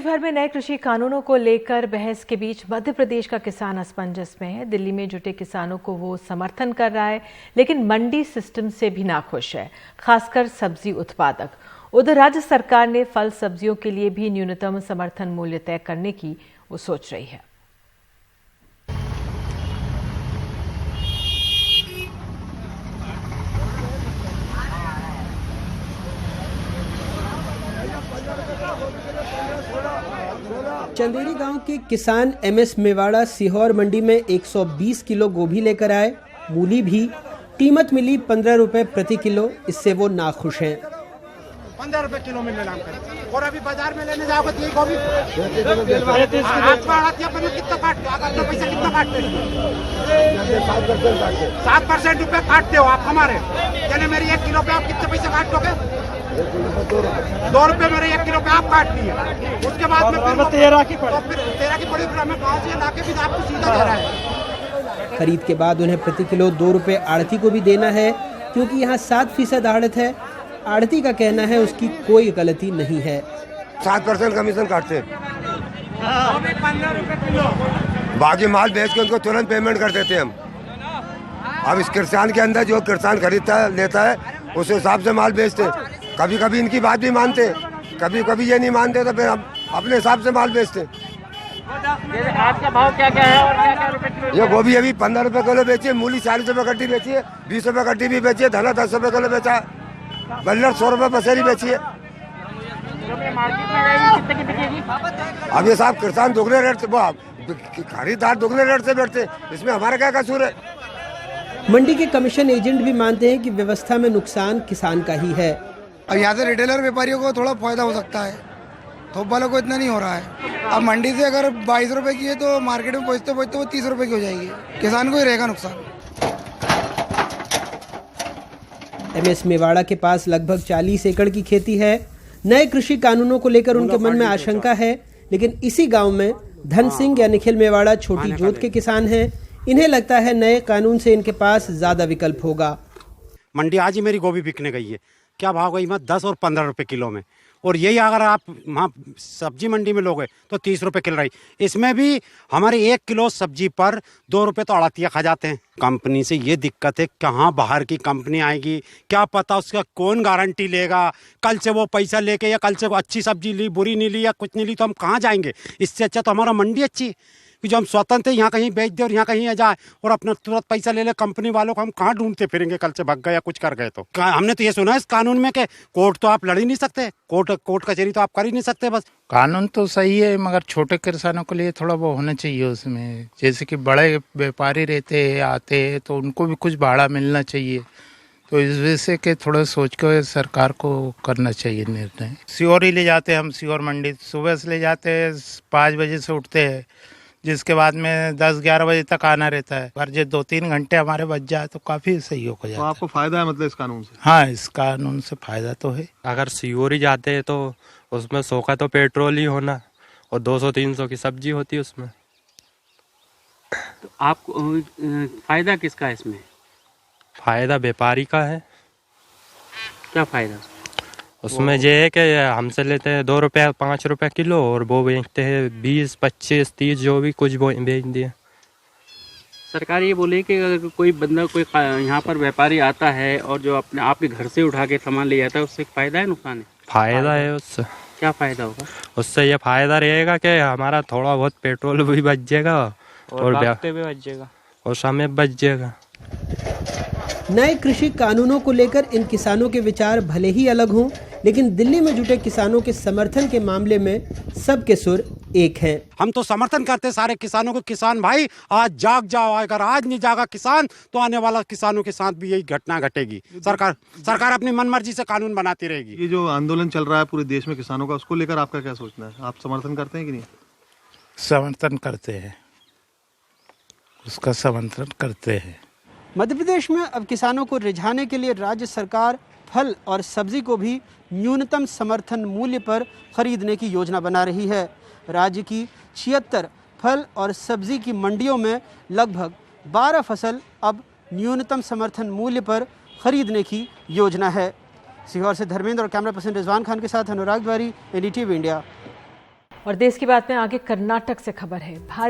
देश भर में नए कृषि कानूनों को लेकर बहस के बीच मध्य प्रदेश का किसान असमंजस में है। दिल्ली में जुटे किसानों को वो समर्थन कर रहा है, लेकिन मंडी सिस्टम से भी नाखुश है, खासकर सब्जी उत्पादक। उधर राज्य सरकार ने फल सब्जियों के लिए भी न्यूनतम समर्थन मूल्य तय करने की वो सोच रही है। चंदेरी गांव के किसान एमएस मेवाड़ा सीहोर मंडी में 120 किलो गोभी लेकर आए। मूली भी कीमत मिली 15 रुपए प्रति किलो। इससे वो नाखुश हैं। 15 रुपए किलो में नीलाम करें और अभी बाजार में लेने जाओगे तो ये गोभी कितना काटते हो? अपना पैसा कितना काटते हो? 7% रुपए काटते हो आप हमारे। यानी मेरी 1 किलो पे आप कितने पैसे काटोगे? 2 रुपए मेरे 1 किलो पे आप काट दिए। उसके बाद में फिर 13 की पड़ी हमें गाँव से लाके भी आपको सीधा दे रहा है। खरीद के बाद उन्हें प्रति किलो 2 रुपए आढ़ती को भी देना है, क्योंकि यहाँ 7% आढ़त है। आढ़ती का कहना है उसकी कोई गलती नहीं है। 7% कमीशन काटते हैं, 15 रुपए किलो। बाकी माल बेच के उनको तुरंत पेमेंट कर देते हैं हम। अब इस किसान के अंदर जो किसान खरीदता है लेता है उस हिसाब से माल बेचते हैं। कभी कभी इनकी बात भी मानते, कभी कभी ये नहीं मानते तो फिर हम अपने हिसाब से माल बेचते। आज का भाव क्या क्या है और क्या क्या रुपए किलो? ये गोभी अभी 15 रुपए किलो बेची है, मूली 40 रुपए कट्टी बेची है, 20 रुपए कट्टी भी बेची है, धना 10 रुपए किलो बेचा है, बल्लर 100 रुपए पसेरी बेची है। अब ये साहब किसान दुगने रेट से, खरीदार दुगने रेट से बैठते, इसमें हमारा क्या कसूर है? मंडी के कमीशन एजेंट भी मानते हैं कि व्यवस्था में नुकसान किसान का ही है। और यहाँ से रिटेलर व्यापारियों को थोड़ा फायदा हो सकता है, थोक वालों को इतना नहीं हो रहा है। अब मंडी से अगर 22 रुपए की है तो मार्केट में पहुँचते पहुँचते वो 30 रुपए की हो जाएगी। किसान को ही रहेगा नुकसान। एमएस मेवाड़ा के पास लगभग 40 एकड़ की खेती है। नए कृषि कानूनों को लेकर उनके मन में आशंका है, लेकिन इसी गांव में धन सिंह या निखिल मेवाड़ा छोटी जोत के किसान हैं। इन्हें लगता है नए कानून से इनके पास ज्यादा विकल्प होगा। मंडी आज ही मेरी गोभी बिकने गई है, क्या भाव गई? 10 और 15 रुपए किलो में। और यही अगर आप वहाँ सब्जी मंडी में लोगे तो 30 रुपए किलो रही। इसमें भी हमारे 1 किलो सब्जी पर 2 रुपए तो अड़तिया खा जाते हैं। कंपनी से ये दिक्कत है, कहाँ बाहर की कंपनी आएगी, क्या पता उसका कौन गारंटी लेगा? कल से वो पैसा लेके या कल से वो अच्छी सब्जी ली, बुरी नहीं ली या कुछ नहीं ली तो हम कहाँ जाएंगे? इससे अच्छा तो हमारा मंडी अच्छी कि जो हम स्वतंत्र यहाँ कहीं बेच दे और यहाँ कहीं जाए और अपना तुरंत पैसा ले ले। कंपनी वालों को हम कहाँ ढूंढते फिरेंगे? कल से भाग गए या कुछ कर गए तो। हमने तो ये सुना है इस कानून में कि कोर्ट तो आप लड़ ही नहीं सकते, कोर्ट कचहरी तो आप कर ही नहीं सकते। बस कानून तो सही है, मगर छोटे किसानों के लिए थोड़ा वो होना चाहिए उसमें। जैसे कि बड़े व्यापारी रहते आते तो उनको भी कुछ भाड़ा मिलना चाहिए। तो इस वजह से कि थोड़ा सोच कर सरकार को करना चाहिए निर्णय। सीहोर ही ले जाते हैं हम, सीहोर मंडी सुबह से ले जाते हैं, 5 बजे से उठते हैं, जिसके बाद में 10-11 बजे तक आना रहता है। पर जो 2-3 घंटे हमारे बच जाए तो काफी सही हो जाता है। तो आपको फायदा है मतलब इस कानून से? हाँ, इस कानून से फायदा तो है। अगर सीहोर ही जाते हैं तो उसमें 100 का तो पेट्रोल ही होना और 200-300 की सब्जी होती है उसमें। तो आपको फायदा किसका है इसमें? फायदा व्यापारी का है। क्या फायदा उसमें? ये है कि हमसे लेते हैं 2 रुपये 5 रुपये किलो और वो बेचते हैं 20, 25, 30 जो भी कुछ वो बेच दिए। सरकार ये बोले कि अगर कोई बंदा कोई यहाँ पर व्यापारी आता है और जो अपने आपके घर से उठा के सामान ले जाता है, उससे फायदा है नुकसान है? फायदा है उससे। क्या फायदा होगा उससे? ये फायदा रहेगा कि हमारा थोड़ा बहुत पेट्रोल भी बच जाएगा और वक्त भी बच जाएगा और समय बच जाएगा। नए कृषि कानूनों को लेकर इन किसानों के विचार भले ही अलग हों, लेकिन दिल्ली में जुटे किसानों के समर्थन के मामले में सबके सुर एक हैं। हम तो समर्थन करते हैं सारे किसानों को। किसान भाई आज जाग जाओ, अगर आज नहीं जागा किसान तो आने वाला किसानों के साथ भी यही घटना घटेगी। सरकार अपनी मनमर्जी से कानून बनाती रहेगी। ये जो आंदोलन चल रहा है पूरे देश में किसानों का, उसको लेकर आपका क्या सोचना है? आप समर्थन करते हैं कि नहीं? समर्थन करते हैं, उसका समर्थन करते हैं। मध्य प्रदेश में अब किसानों को रिझाने के लिए राज्य सरकार फल और सब्जी को भी न्यूनतम समर्थन मूल्य पर खरीदने की योजना बना रही है। राज्य की 76 फल और सब्जी की मंडियों में लगभग 12 फसल अब न्यूनतम समर्थन मूल्य पर खरीदने की योजना है। सीहोर से धर्मेंद्र और कैमरा पर्सन रिजवान खान के साथ अनुराग द्वारी, एनडीटीवी इंडिया। और देश की बात में आगे कर्नाटक से खबर है। भारी